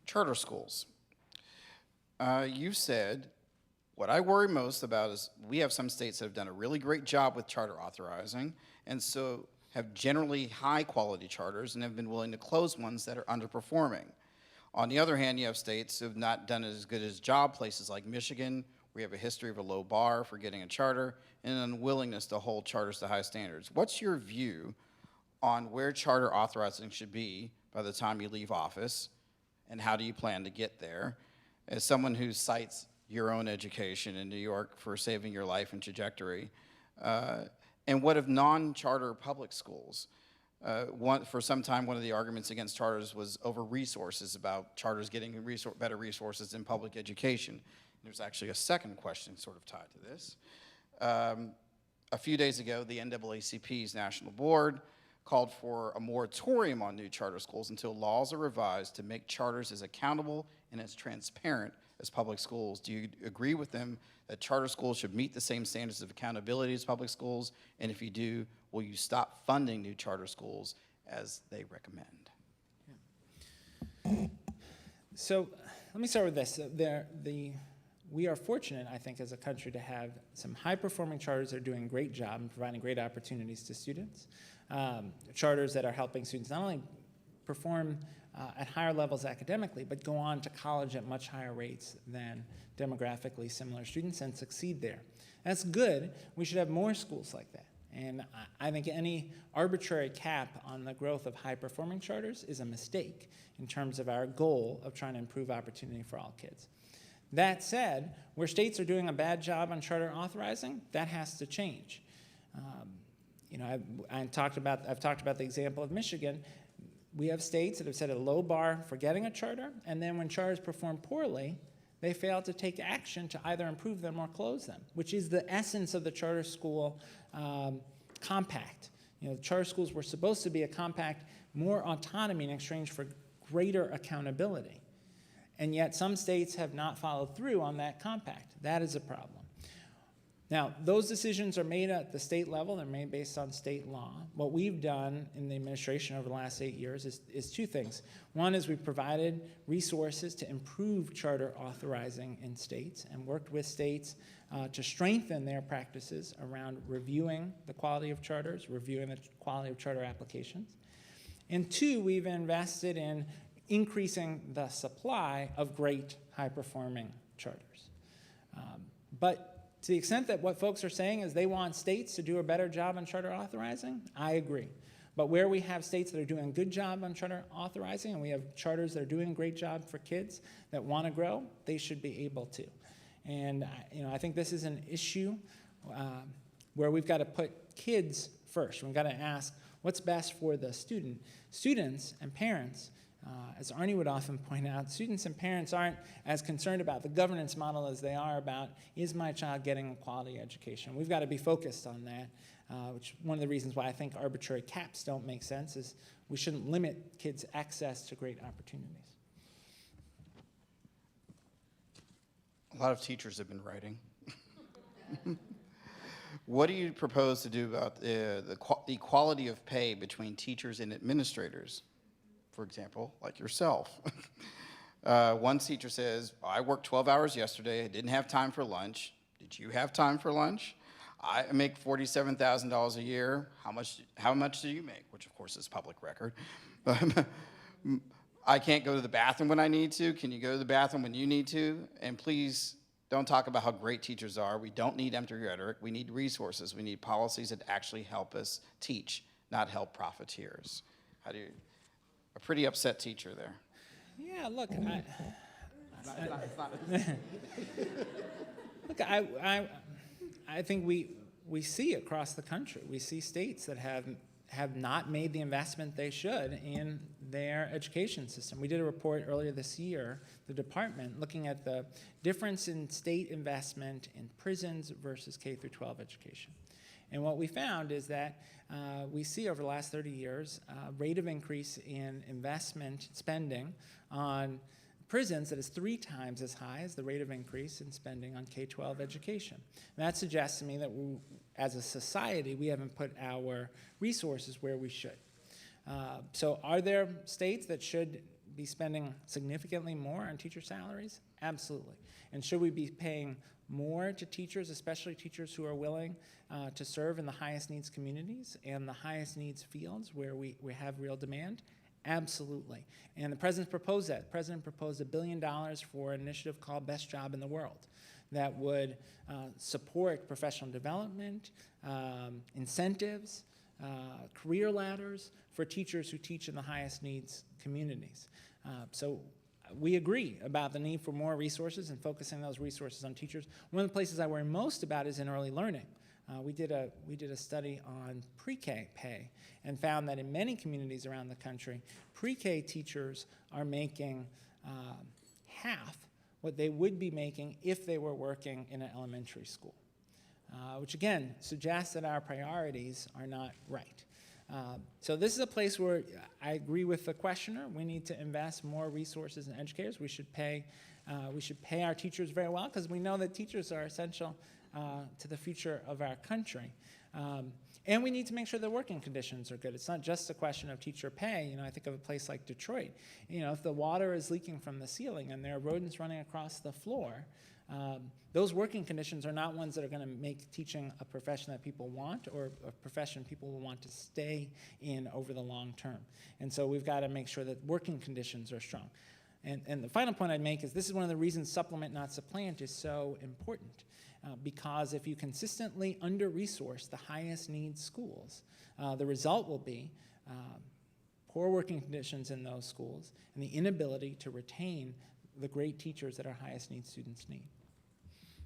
Charter schools. You said, what I worry most about is we have some states that have done a really great job with charter authorizing, and so have generally high quality charters and have been willing to close ones that are underperforming. On the other hand, you have states who have not done as good as job, places like Michigan, where you have a history of a low bar for getting a charter and an unwillingness to hold charters to high standards. What's your view on where charter authorizing should be by the time you leave office, and how do you plan to get there? As someone who cites your own education in New York for saving your life and trajectory, and what of non-charter public schools? For some time, one of the arguments against charters was over resources, about charters getting better resources in public education. There's actually a second question sort of tied to this. A few days ago, the NAACP's National Board called for a moratorium on new charter schools until laws are revised to make charters as accountable and as transparent as public schools. Do you agree with them that charter schools should meet the same standards of accountability as public schools? And if you do, will you stop funding new charter schools as they recommend? So let me start with this. We are fortunate, I think, as a country to have some high-performing charters that are doing a great job and providing great opportunities to students. Charters that are helping students not only perform at higher levels academically, but go on to college at much higher rates than demographically similar students and succeed there. That's good. We should have more schools like that. And I think any arbitrary cap on the growth of high-performing charters is a mistake in terms of our goal of trying to improve opportunity for all kids. That said, where states are doing a bad job on charter authorizing, that has to change. I've talked about the example of Michigan. We have states that have set a low bar for getting a charter, and then when charters perform poorly, they fail to take action to either improve them or close them, which is the essence of the charter school compact. Charter schools were supposed to be a compact, more autonomy in exchange for greater accountability. And yet some states have not followed through on that compact. That is a problem. Now, those decisions are made at the state level. They're made based on state law. What we've done in the administration over the last 8 years is two things. One is we've provided resources to improve charter authorizing in states and worked with states to strengthen their practices around reviewing the quality of charters, reviewing the quality of charter applications. And two, we've invested in increasing the supply of great high-performing charters. But to the extent that what folks are saying is they want states to do a better job on charter authorizing, I agree. But where we have states that are doing a good job on charter authorizing and we have charters that are doing a great job for kids that want to grow, they should be able to. And I think this is an issue where we've got to put kids first. We've got to ask what's best for the student. Students and parents, as Arnie would often point out, students and parents aren't as concerned about the governance model as they are about, is my child getting a quality education? We've got to be focused on that, which one of the reasons why I think arbitrary caps don't make sense is we shouldn't limit kids' access to great opportunities. A lot of teachers have been writing. What do you propose to do about the equality of pay between teachers and administrators? For example, like yourself. One teacher says, I worked 12 hours yesterday, I didn't have time for lunch. Did you have time for lunch? I make $47,000 a year. How much do you make? Which of course is public record. I can't go to the bathroom when I need to. Can you go to the bathroom when you need to? And please don't talk about how great teachers are. We don't need empty rhetoric. We need resources. We need policies that actually help us teach, not help profiteers. A pretty upset teacher there. Yeah, look, I think we see across the country, we see states that have not made the investment they should in their education system. We did a report earlier this year, the department, looking at the difference in state investment in prisons versus K through 12 education. And what we found is that we see over the last 30 years a rate of increase in investment spending on prisons that is 3 times as high as the rate of increase in spending on K-12 education. And that suggests to me that as a society, we haven't put our resources where we should. So are there states that should be spending significantly more on teacher salaries? Absolutely. And should we be paying more to teachers, especially teachers who are willing to serve in the highest needs communities and the highest needs fields where we have real demand? Absolutely. And the president proposed that. The president proposed $1 billion for an initiative called Best Job in the World that would support professional development, incentives, career ladders for teachers who teach in the highest needs communities. So we agree about the need for more resources and focusing those resources on teachers. One of the places I worry most about is in early learning. We did a study on pre-K pay and found that in many communities around the country, pre-K teachers are making half what they would be making if they were working in an elementary school, which again suggests that our priorities are not right. So this is a place where I agree with the questioner. We need to invest more resources in educators. We should pay our teachers very well because we know that teachers are essential to the future of our country. And we need to make sure the working conditions are good. It's not just a question of teacher pay. I think of a place like Detroit. If the water is leaking from the ceiling and there are rodents running across the floor, those working conditions are not ones that are going to make teaching a profession that people want or a profession people will want to stay in over the long term. And so we've got to make sure that working conditions are strong. And the final point I'd make is this is one of the reasons supplement, not supplant is so important. Because if you consistently under-resource the highest needs schools, the result will be poor working conditions in those schools and the inability to retain the great teachers that our highest needs students need.